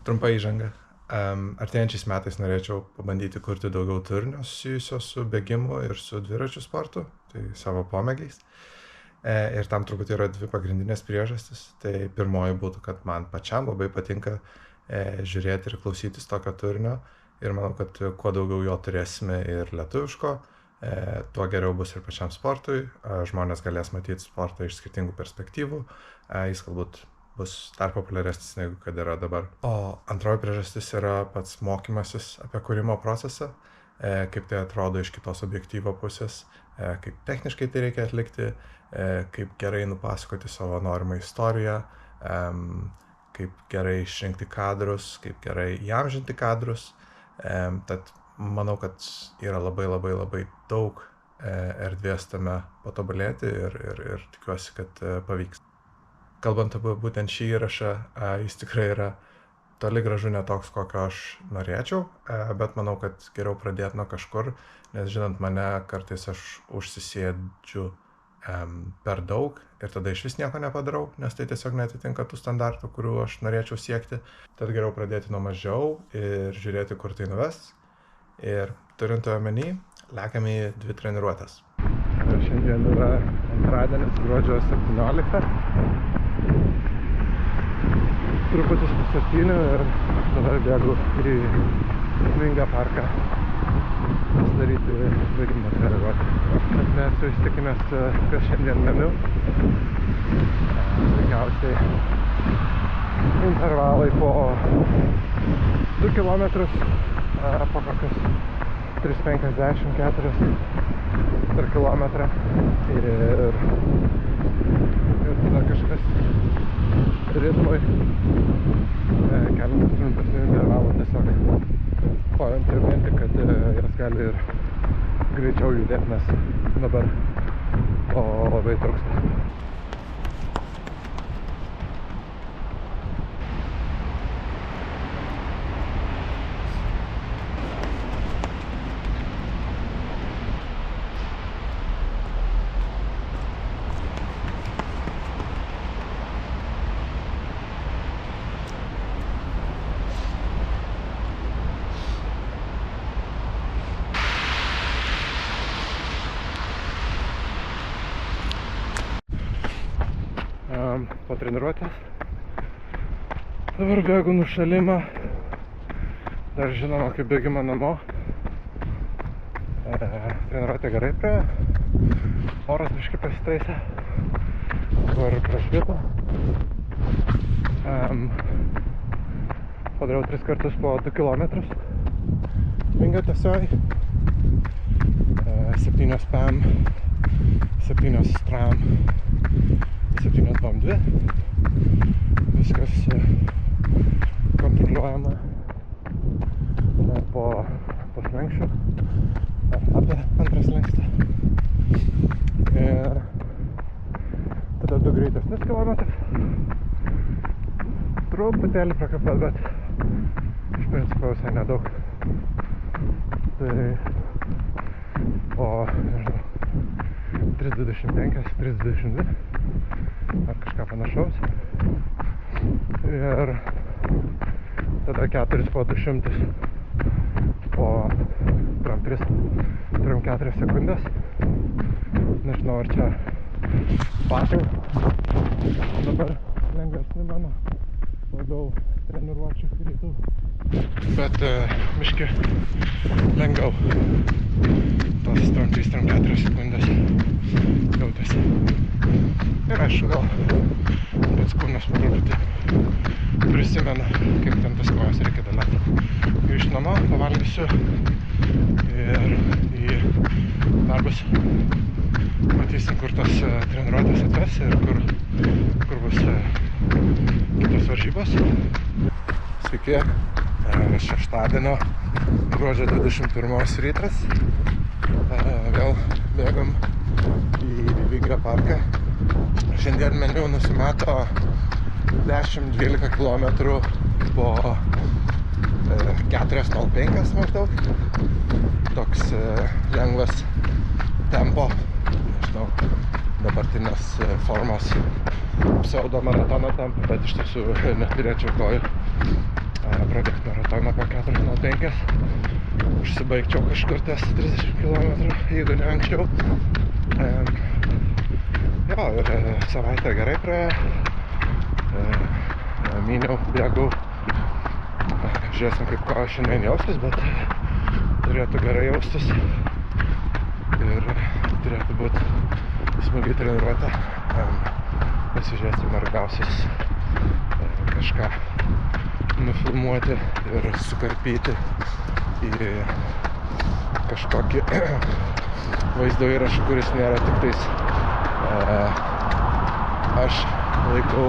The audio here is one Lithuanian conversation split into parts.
Trumpa įžanga. Artėjančiais metais norėčiau pabandyti kurti daugiau turinio susijusio su bėgimu ir su dviračių sportu, tai savo pomėgiais. Ir tam turbūt yra dvi pagrindinės priežastys. Tai pirmoji būtų, kad man pačiam labai patinka žiūrėti ir klausytis tokio turinio. Ir manau, kad kuo daugiau jo turėsime ir lietuviško, tuo geriau bus ir pačiam sportui. Žmonės galės matyti sportą iš skirtingų perspektyvų. Jis galbūt bus dar populiaresnis negu kad yra dabar. O antroji priežastis yra pats mokymasis apie kūrimo procesą, kaip tai atrodo iš kitos objektyvo pusės, kaip techniškai tai reikia atlikti, kaip gerai nupasakoti savo norimą istoriją, kaip gerai išrinkti kadrus, kaip gerai įamžinti kadrus. Tad manau, kad yra labai daug erdvės tame patobulėti ir tikiuosi, kad pavyks. Kalbant apie būtent šį įrašą, jis tikrai yra toli gražu ne toks, kokio aš norėčiau, bet manau, kad geriau pradėti nuo kažkur, nes žinant mane, kartais aš užsisėdžiu per daug ir tada iš vis nieko nepadarau, nes tai tiesiog neatitinka tų standartų, kurių aš norėčiau siekti. Tad geriau pradėti nuo mažiau ir žiūrėti, kur tai nuves. Ir turint omeny, lekiame į 2 treniruotes. Šiandien yra antradienis, gruodžio 17. Truputis po 7 ir dabar bėgu į Vingio parką pasidaryti bėgimo treniruotę. Net nesu įstikinęs, kas šiandien meniu. Veikiausiai intervalai po 2 kilometrus, po kokius 3,54 per kilometrą. Ir tada kažkas ritmui keletas trumpesnių intervalų tiesiog pojant priminti, kad jas gali ir greičiau judėti, nes dabar labai trūksta. Po treniruotės dabar bėgu nušalimą, dar žinoma kaip bėgimą namo. Treniruotė gerai praėjo, oras biškį pasitaisė, dabar prašvito. Padariau 3 kartus po 2 kilometrus Vingio tiesioj, 7 PAM, 7 STRAM, 7 BAM2, viskas kontroliuojama po slenkščiu, apie 2 slenkstį. Ir tada 2 greitesnius kilometrus, truputėlį prakapėt, bet iš principo visai nedaug. Tai po 3,25, 3,22 ar kažką panašaus. Ir tada 4 po 200 po 3-4 sekundės. Nežinau, ar čia patai. Dabar lengvesni mano labiau treniruočių rytų. Bet biškį lengviau. Tos 3-4 sekundės jautėsi. Ir aišku, gal pats kūnas po truputį prisimena, kaip ten tas kojas reikia dalėti. Grįžti namo, pavalgysiu ir į darbus. Matysim, kur tos treniruotės atves ir kur bus kitos varžybos. Sveiki, šeštadienio gruodžio 21 rytas. Vėl bėgam į Vingio parką. Šiandien meniu nusimato 10-12 km po 4,05 maždaug. Toks lengvas tempo, nežinau, dabartinės formos pseudo maratono tempo, bet iš tiesų neturėčiau kojų pradėti maratoną po 4:05. Užsibaigčiau kažkur ties 30 km, jeigu ne anksčiau. Jo, ir savaitę gerai praėjo. Myniau, bėgau. Žiūrėsim, kaip ko šiandien jaustis, bet turėtų gerai jaustis. Ir turėtų būti smagi treniruotė. Pasižiūrėsim, ar gausis kažką nufilmuoti ir sukarpyti į kažkokį vaizdo įrašą, kuris nėra tik tais aš laikau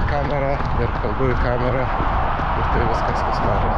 kamerą ir kalbu į kamerą ir tai viskas, kas mato.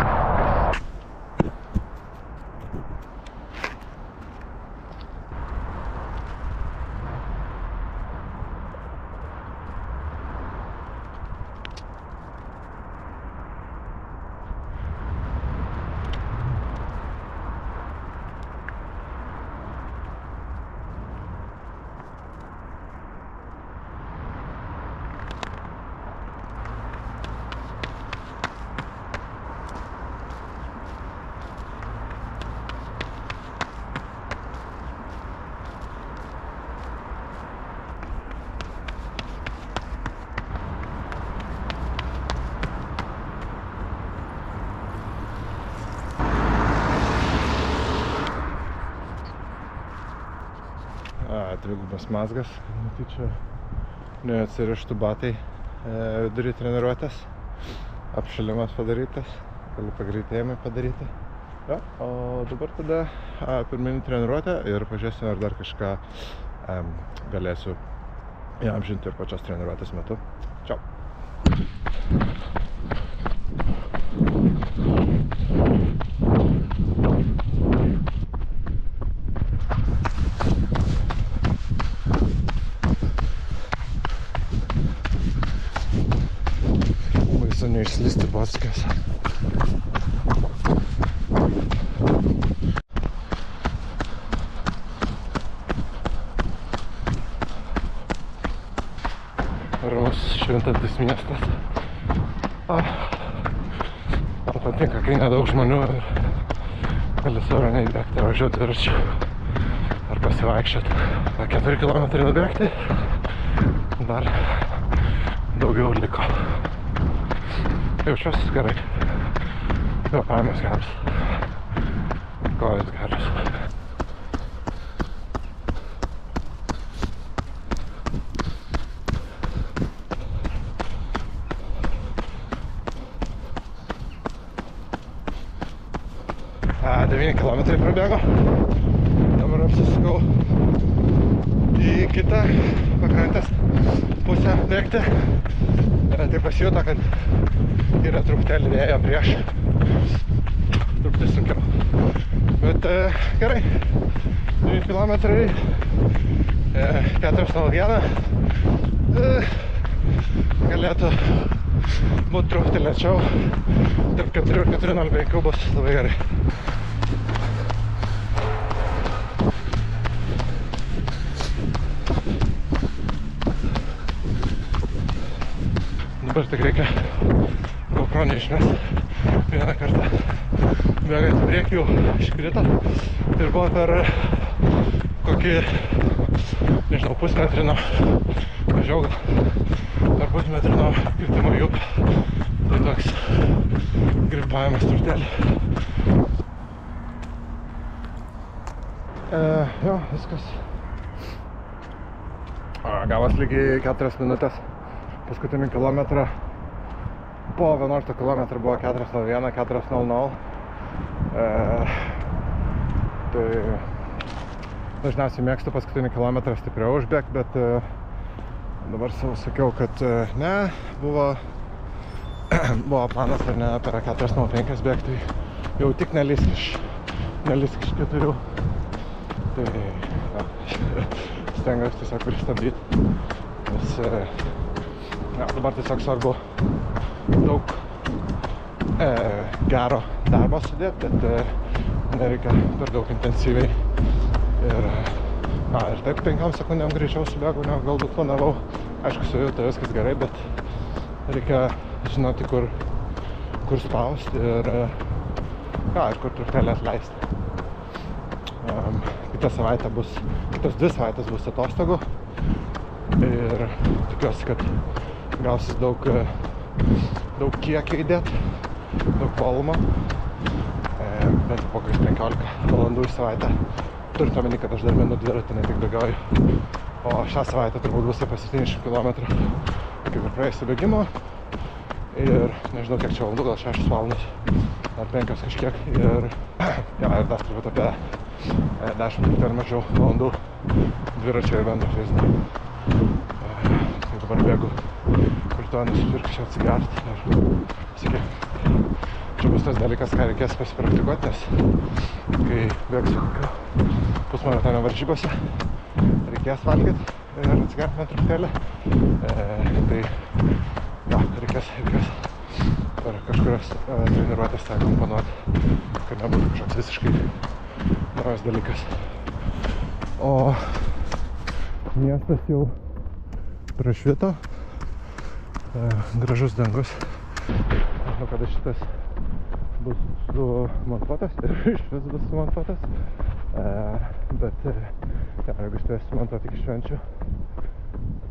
Dvigubas mazgas, matyt, čia neatsirištų batai vidury treniruotės, apšilimas padarytas, galiu pagreitėjimai padaryti. Ja, o dabar tada pirminį treniruotę ir pažiūrėsim, ar dar kažką galėsiu įamžinti ir pačios treniruotės metu. Čiau! Neišslysti baskės. Ramus šventantis miestas. Man patinka, kai nedaug žmonių ir gali sau ramiai bėgti, važiuoti dviračiu ar pasivaikščioti. 4 km nubėgti, dar daugiau liko. Jaučiuosi gerai. Kvėpavimas geras. Kojos geras. Devyni kilometrai prabėgo. Dabar apsisukau į kitą pakrantės pusę bėgti. Tai pasijuto, kad yra truputėlį vėjo prieš, truputį sunkiau. Bet gerai, 9 kilometrai, 4:01, galėtų būti truputį lėčiau, tarp 4 ir 4:05 bus labai gerai. Dabar tik reikia GoPro neišmest. Vieną kartą bėgant į priekį jau iškrito ir buvo per kokį, nežinau, pusmetrį nuo, mažiau gal, per pusmetrį nuo kritimo į upę. Tai toks gripavimas truputėlį. Jo, viskas. Gavos lygiai 4 minutės. Paskutinį kilometrą po 11 km buvo 4:01, 4:00. Tai dažniausiai mėgstu paskutinį kilometrą stipriau užbėgti, bet dabar savo sakiau, kad ne, buvo planas ar ne per 4:05 bėgti, jau tik nelysk iš 4. Tai stengiuosi tiesiog pristabdyti, nes dabar tiesiog svarbu daug gero darbo sudėti, bet nereikia per daug intensyviai. Ir taip 5 sekundėm greičiau subėgau, negu galbūt planavau. Aišku, su juta viskas gerai, bet reikia žinoti, kur spausti ir kur truputėlį atleisti. Kitos 2 savaitės bus atostogų ir tikiuosi, kad gausis daug kiekio įdėt, daug volumo, bent po 15 valandų į savaitę. Turint omeny, kad aš dar minu dviratį, ne tik bėgioju. O šią savaitę turbūt bus apie 700 km, kaip ir praėjusio bėgimo. Ir nežinau, kiek čia valandų, gal 6 valandos ar 5 kažkiek. Ir dar turbūt apie 10 ar mažiau valandų dviračio ir bendro fizinio. Tai dabar bėgu kartuoju nusipirkti čia atsigerti. Ir sakyk, čia bus tas dalykas, ką reikės pasipraktikuoti, nes kai bėgsiu pusmaratonio varžybose, reikės valgyti ir atsigerti man truputėlį. Tai reikės per kažkurios treniruotės tą komponuoti, kad nebūtų kažkoks visiškai naujas dalykas. O miestas jau prašvito, gražus dangus. Žinau, kada šitas bus sumontuotas ir išvis bus sumontuotas. Bet jeigu spės sumontuoti iki švenčių,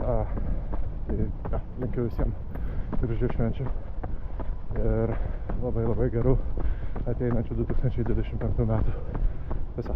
tai linkiu visiems gražių švenčių ir labai gerų ateinančių 2025 metų. Viso.